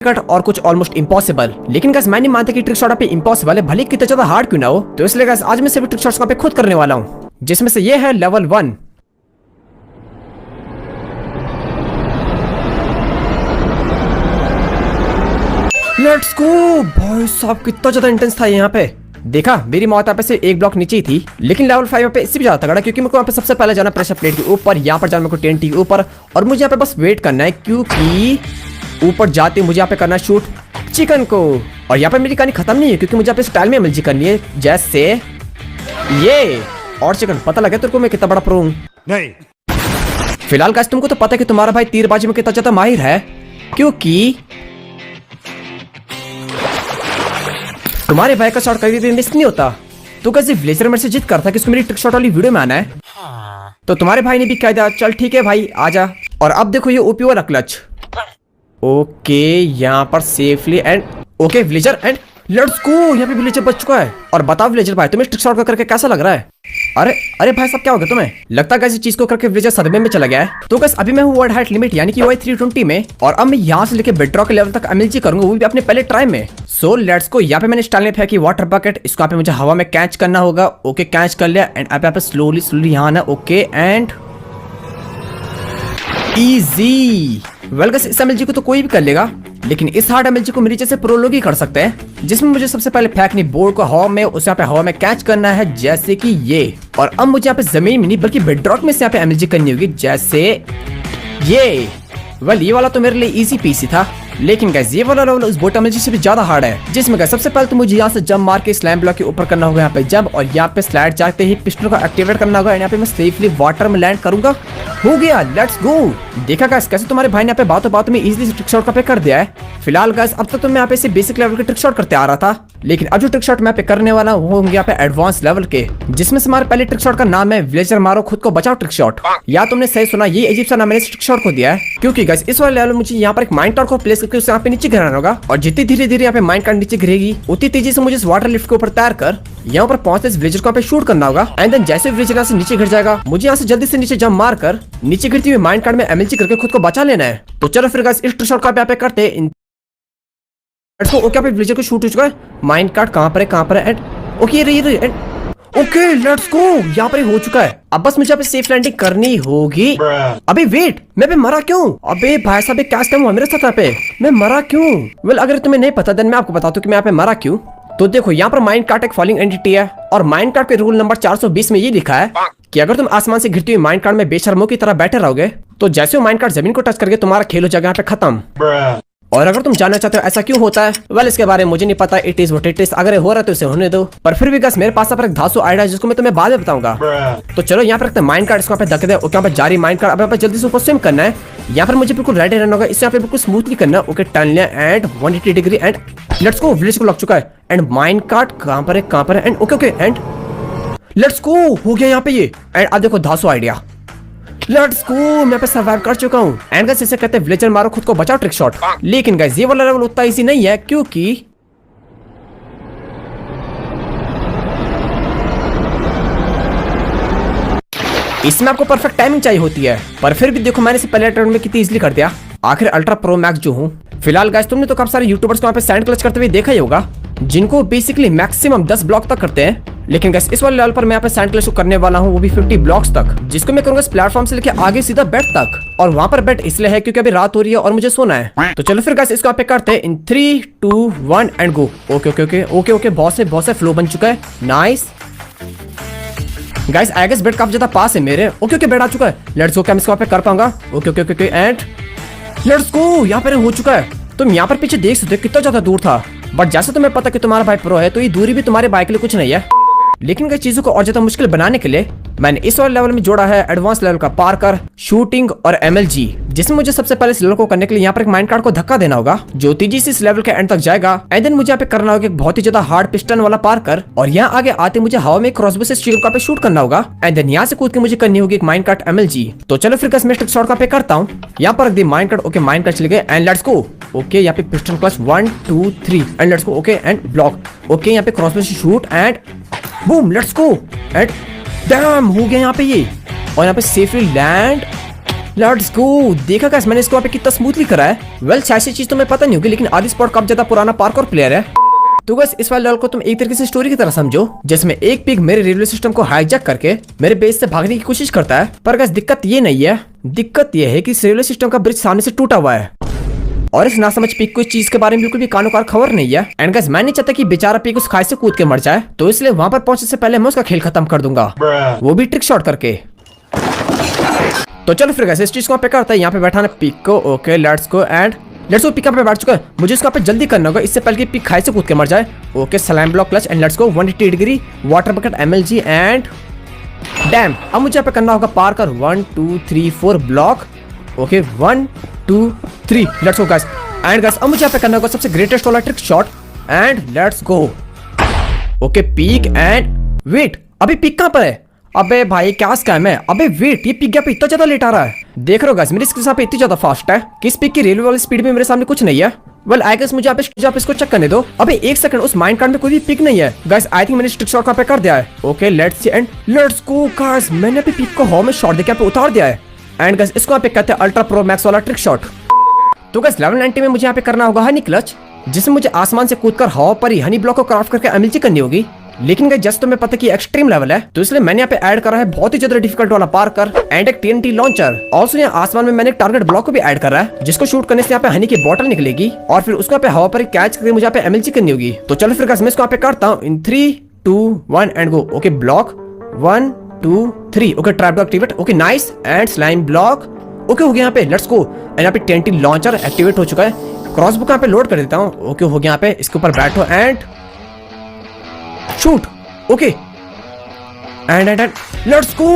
Cut और कुछ almost impossible. लेकिन गाइस मैं नहीं मानता कि ट्रिक शॉट पे इम्पॉसिबल है, भले कितना ज्यादा हार्ड क्यों ना हो। तो इसलिए गाइस आज मैं सभी ट्रिक शॉट्स पे खुद करने वाला हूँ, जिसमें से ये है लेवल 1। लेट्स गो भाई साहब, कितना ज्यादा इंटेंस था यहाँ पे। देखा मेरी मौत यहाँ पे सिर्फ एक ब्लॉक नीचे ही थी, लेकिन लेवल 5 पे इससे भी ज्यादा तगड़ा, क्योंकि मेरे को यहाँ पे सबसे पहले जाना प्रेशर प्लेट के ऊपर, यहाँ पर जाना मेरे को टेंट के ऊपर, और मुझे यहाँ पे बस वेट करना है, क्योंकि ऊपर जाते मुझे यहाँ पे करना है शूट चिकन को। और यहाँ पे मेरी कहानी खत्म नहीं है, क्योंकि मुझे यहाँ पे स्टाइल में एमएलजी करनी है, जैसे ये। और चिकन पता लगा तेरे को मैं कितना बड़ा प्रो हूँ? नहीं। फिलहाल गाइस तुमको तो पता है कि तुम्हारा भाई तीरबाजी में कितना ज्यादा माहिर है, क्योंकि तुम्हारे भाई का शॉट कभी भी मिस नहीं होता। तो कैसे विलेजर मेरे से जिद करता कि उसको मेरी ट्रिक शॉट वाली वीडियो में आना है, तो तुम्हारे भाई ने भी कह दिया चल ठीक है भाई आजा। और अब देखो ये ओपी वाला क्लच। ओके यहाँ पर safely and okay villager and let's गो। यहाँ पे विलेजर बच चुका है। और बताओ विलेजर भाई तुम्हें ट्रिक शॉट का करके कैसा लग रहा है? अरे अरे भाई सब क्या हो गया तुम्हें? लगता है किसी चीज को करके विलेजर सदमे में चला गया है। तो गाइस अभी मैं हूँ वर्ल्ड हाइट लिमिट यानी कि OI 320 में, और अब मैं यहाँ से लेके बेडरॉक के लेवल तक एमएलजी करूंगा, वो भी अपने पहले ट्राई में। So let's go. यहाँ पे मैंने स्टाइल में फेंकी वाटर बकेट, इसको यहाँ पे मुझे हवा में कैच करना होगा। ओके कैच कर लिया एंड अब यहाँ पे स्लोली स्लोली यहाँ आना। Okay and easy. Well guys इस एमएलजी को तो कोई भी कर लेगा, लेकिन इस हार्ड एमएलजी को मेरे जैसे प्रो लोग ही कर सकते हैं, जिसमें मुझे सबसे पहले फेंकनी बोर्ड को हवा में, उसे यहाँ पे हवा में कैच करना है जैसे कि ये। और अब मुझे यहाँ पे जमीन में नहीं बल्कि बेडरॉक में से यहाँ पे एमएलजी करनी होगी, जैसे ये। वेल ये वाला तो मेरे लिए इजी पीसी था, लेकिन गाइस ये वाला लेवल उस बोट एमएलजी से भी ज्यादा हार्ड है, जिसमें गाइस सबसे पहले तो मुझे यहाँ से जंप मार के स्लैम ब्लॉक के ऊपर करना होगा, यहाँ पे जंप, और यहाँ पे स्लाइड जाते ही पिस्टन को एक्टिवेट करना होगा। यहाँ पे मैं सेफली वाटर में लैंड करूंगा। हो गया, लेट्स गो। देखा गाइस कैसे तुम्हारे भाई ने यहाँ पे बातों बातों में इजीली ट्रिक शॉट का पे कर दिया है। फिलहाल गाइस अब तक तो मैं यहाँ पे से बेसिक लेवल के ट्रिक शॉट करते आ रहा था, लेकिन अब जो ट्रिक शॉट मैं पे करने वाला हूँ वो होंगे यहाँ पे एडवांस लेवल के, जिसमें से हमारे पहले ट्रिक शॉट का नाम है विलेजर मारो खुद को बचाओ ट्रिक शॉट। या तुमने सही सुना, ये अजीब सा नाम मैंने ट्रिक शॉट को दिया है, क्योंकि गाइस इस वाले लेवल में मुझे यहाँ पर एक माइंड कार्ड को प्लेस करके उसे यहाँ पे नीचे गिराना होगा, और जितनी धीरे धीरे यहाँ पे माइंड कार्ड नीचे गिरेगी उतनी तेजी से मुझे इस वाटर लिफ्ट के ऊपर तैर कर यहाँ पर पहुंचते इस विलेजर को यहाँ पे शूट करना होगा। एंड देन जैसे विलेजर यहाँ से नीचे गिर जाएगा, मुझे यहाँ से जल्दी से नीचे जंप मार कर नीचे गिरती हुई माइंड कार्ड में एमएलजी करके खुद को बचा लेना है। तो चलो फिर गाइस इस ट्रिक शॉट का यहाँ पे करते हैं। ओके विलेजर को शूट हो चुका है। माइंड कार्ड कहाँ पर है and okay and okay let's गो। यहाँ पर हो चुका है। अब बस मुझे यहाँ पे सेफ लैंडिंग करनी होगी। अबे वेट, मैं पे मरा क्यों? अबे भाई साहब क्या स्कैम हुआ मेरे साथ? यहाँ पे मैं मरा क्यों? वेल अगर तुम्हें नहीं पता देन मैं आपको बताता हूँ कि मैं यहाँ पे मरा क्यों। तो देखो यहाँ पर माइंड कार्ड एक फॉलिंग एंटिटी है, और माइंड कार्ड के रूल नंबर 420 में ये लिखा है कि अगर तुम आसमान से गिरती हुई माइंड कार्ड में बेशर्मों की तरह बैठे रहोगे, तो जैसे वो माइंड कार्ड जमीन को टच करके तुम्हारा खेल हो जाएगा यहाँ पे खत्म। और अगर तुम जानना चाहते हो ऐसा क्यों होता है, वेल इसके बारे में मुझे नहीं पता, it is what it is. अगर हो रहा है तो इसे होने दो, पर फिर भी गाइस मेरे पास एक धांसू आइडिया है जिसको मैं तुम्हें बाद में बताऊंगा। तो चलो यहाँ पर रखते हैं माइंड कार्ड, इसको यहाँ पे धक्के दे। ओके यहाँ पे जारी माइंड कार्ड, अब यहाँ पे जल्दी से ऊपर स्विम करना है। यहाँ पर मुझे बिल्कुल राइट रहना होगा, इससे यहाँ पे बिल्कुल स्मूथली करना है। ओके टर्न लिया and 180 degree and let's go. Village को लग चुका है एंड माइंड कार्ड कहाँ पर है एंड ओके एंड लेट्स गो। हो गया यहाँ पे ये। एंड अब देखो धांसू आइडिया, लेट्स गो। मैं पे सर्वाइव कर चुका हूँ। एंड गाइस इसे कहते हैं विलेजर मारो खुद को बचाओ ट्रिक शॉट। लेकिन गाइस ये वाला लेवल उतना इजी नहीं है, क्योंकि इसमें आपको परफेक्ट टाइमिंग चाहिए होती है, पर फिर भी देखो मैंने इसे पहले अटेम्प्ट में कितनी इजीली कर दिया। आखिर अल्ट्रा प्रो मैक्स जो हूँ। फिलहाल गाइस तुमने तो काफी सारे यूट्यूबर्स को यहाँ पे सैंड क्लच करते हुए देखा ही होगा, जिनको बेसिकली मैक्सिमम 10 ब्लॉक तक करते हैं। लेकिन गाइस इस वाले लेवल पर मैं यहाँ पे सैंड क्लच को करने वाला हूँ, वो भी 50 ब्लॉक्स तक, जिसको मैं करूंगा इस प्लेटफॉर्म से लेके आगे सीधा बेड तक। और वहां पर बेड इसलिए है क्योंकि अभी रात हो रही है और मुझे सोना है। तो चलो फिर गाइस इसको यहाँ पे करते हैं इन 3 2 1 एंड गो। ओके बहुत से फ्लो बन चुका है। Nice guys I guess bed काफी ज्यादा पास है मेरे। ओके बेड आ चुका है। Let's go. क्या मैं इसको यहाँ पे कर पाऊंगा? ओके एंड लेट्स गो। यहाँ पर हो चुका है। तुम यहाँ पर पीछे देख सकते हो कितना ज्यादा दूर था, बट जैसे तुम्हें पता कि तुम्हारा भाई प्रो है, तो ये दूरी भी तुम्हारे भाई के लिए कुछ नहीं है। लेकिन कई चीजों को और ज्यादा मुश्किल बनाने के लिए मैंने इस वाले लेवल में जोड़ा है एडवांस लेवल का पार्कर, शूटिंग और एमएलजी, जिसमें मुझे सबसे पहले इस लेवल को करने के लिए यहाँ पर एक माइंड कार्ड को धक्का देना होगा, जो तेजी से इस लेवल के एंड तक जाएगा। एंड देन मुझे यहाँ पे करना होगा एक बहुत ही ज्यादा हार्ड पिस्टन वाला पार्कर, और यहाँ आगे आते मुझे हवा में क्रॉसबो से शील्ड का पे शूट करना होगा। एंड देन यहाँ से कूद के मुझे करनी होगी एक माइंड कार्ड एमएलजी। तो चलो फिर मैं ट्रिक शॉट का पे करता हूँ। यहाँ पर the mind card. Okay mind card चले गए एंड लेट्स गो। ओके यहाँ पे piston clutch 1 2 3 and let's go. Okay and block. Okay यहाँ पे क्रॉसबो से shoot and boom let's go and dam हो गया यहाँ पे ये। और यहाँ पे सेफली लैंड लेट्स गो। देखा गाइस मैंने इसको यहाँ पे कितना स्मूथली करा है। वेल शायद चीज तो मैं पता नहीं होगी, लेकिन आदि स्पॉट काफी ज्यादा पुराना पार्कोर प्लेयर है। तो बस इस वाले लेवल को तुम एक तरीके से स्टोरी की तरह समझो, जिसमें एक पिग मेरे रेलवे सिस्टम को हाईजैक करके मेरे बेस से भागने की कोशिश करता है। पर गाइस दिक्कत ये नहीं है, दिक्कत ये है कि इस रेलवे सिस्टम का ब्रिज सामने से टूटा हुआ है और इस नासमझ पिग को इस चीज के बारे में बिल्कुल भी कानोकार खबर नहीं है। एंड गाइस मैं नहीं चाहता कि बेचारा पिग उस खाई से कूद के मर जाए, तो इसलिए वहां पर पहुंचने से पहले मैं उसका खेल खत्म कर दूंगा, वो भी ट्रिक शॉट करके। तो चलो फिर गाइस इस चीज को पे करता है, यहाँ पे बैठाना पिग को। Okay let's go and let's go. Pig पे बैठ चुका है, मुझे इसको पे जल्दी करना होगा इससे पहले कि पिक खाई से कूद के मर जाए। Okay slime block clutch and let's go 180 degree water bucket MLG and dam. अब मुझे यहाँ पे करना होगा पार कर 1 2 3 4 block. Okay 1 2 3 let's go guys. And guys अब मुझे यहाँ पे करना होगा सबसे ग्रेटेस्ट वाला trick shot and let's go. Okay pig and wait, अभी पिक कहाँ पर है? अबे भाई क्या स्कैम है? अबे वेट, ये पिक पे इतना ज्यादा लेट आ रहा है। देख रहे हो गाइस मेरी स्क्रीन पे इतनी ज्यादा फास्ट है कि इस पिक की रेलवे वाली स्पीड में मेरे सामने कुछ नहीं है। वेल आई गेस मुझे आप इसको चेक करने दो। अबे एक सेकंड, उस माइंड कार्ड में कोई भी पिक नहीं है गाइस। आई थिंक मैंने ट्रिक शॉट का पे कर दिया है। Okay let's see and let's go guys. मैंने अभी पिक को हवा में शॉट देके पे उतार दिया है। एंड गाइस इसको यहाँ पे कहते हैं अल्ट्रा प्रो मैक्स वाला ट्रिक शॉट। तो गाइस लेवल 90 में मुझे यहाँ पे करना होगा हनी क्लच, जिसमें मुझे आसमान से कूदकर हवा पर ही हनी ब्लॉक को क्राफ्ट करके एमएलजी करनी होगी। लेकिन गाइस जस्ट तुम्हें पता कि एक्सट्रीम लेवल है, तो इसलिए मैंने यहाँ पे ऐड करा है बहुत ही ज्यादा डिफिकल्ट वाला पार कर एंड एक टीएनटी लॉन्चर। ऑल्सो यहाँ आसमान में मैंने एक टारगेट ब्लॉक को भी ऐड करा है, जिसको शूट करने से यहाँ पे हनी की बॉटल निकलेगी और फिर उसको यहाँ पे हवा पर कैच करके मुझे यहाँ पे एमएलजी करनी होगी। तो चलो फिर गाइस मैं इसको यहाँ पे करता हूँ इन 3 2 1 and go. Okay block 1 2 3। Okay trap block activate. Okay nice and slime block. Okay हो गया यहाँ पे लेट्स गो। एंड यहाँ पे टीएनटी लॉन्चर एक्टिवेट हो चुका है। क्रॉस बुक यहाँ पे लोड कर देता हूँ। ओके हो गया यहाँ पे, इसके ऊपर बैठो and shoot. Okay and let's go.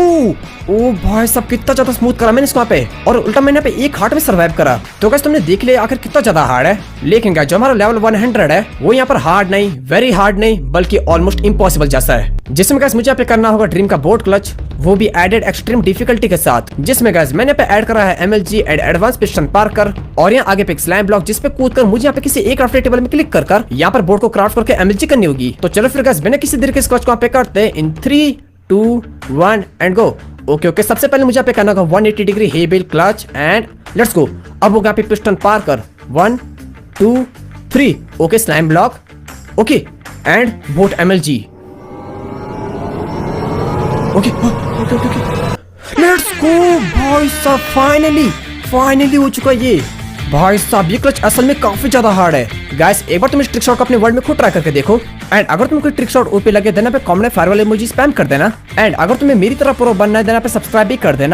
ओ भाई सब कितना ज्यादा स्मूथ करा मैंने इसको यहाँ पे, और उल्टा मैंने यहाँ पे एक हार्ट में सर्वाइव करा। तो गाइस तुमने देख लिया आखिर कितना ज्यादा हार्ड है। लेकिन गाइस जो हमारा लेवल 100 है वो यहाँ पर हार्ड नहीं, वेरी हार्ड नहीं, बल्कि ऑलमोस्ट इम्पॉसिबल जैसा है। जिसमें गाइस मुझे यहाँ पे करना होगा ड्रीम का बोट क्लच, वो भी एडेड एक्सट्रीम डिफिकल्टी के साथ। जिसमें गाइस मैंने पे ऐड करा है MLG and advance piston Parker, और यहाँ आगे पे स्लाइम ब्लॉक जिसपे कूदकर मुझे यहाँ पे किसी एक क्राफ्ट टेबल में क्लिक कर यहाँ पर बोट को क्राफ्ट करके एमएलजी करनी होगी। तो चलो फिर गाइस बिना किसी देर के इस क्लच को यहाँ पे करते हैं इन 3 2 1 एंड गो। ओके सबसे पहले मुझे यहाँ पे करना होगा 180 degree hay bale clutch and let's go. अब होगा यहाँ पे पिस्टन पार कर 1 2 3। Okay slime block. Okay and boat MLG. Okay let's गो भाई साहब, फाइनली हो चुका है ये। भाई साहब ये क्लच असल में काफी ज्यादा हार्ड है। गाइस एक बार तुम इस ट्रिक शॉट को अपने वर्ल्ड में खुद ट्राई करके देखो। एंड अगर तुम्हें कोई ट्रिक शॉट ओपी लगे देना पे कमेंट फायर वाले इमोजी स्पैम कर देना। एंड अगर तुम्हें मेरी तरह प्रो बनना है देना पे सब्सक्राइब भी कर देना।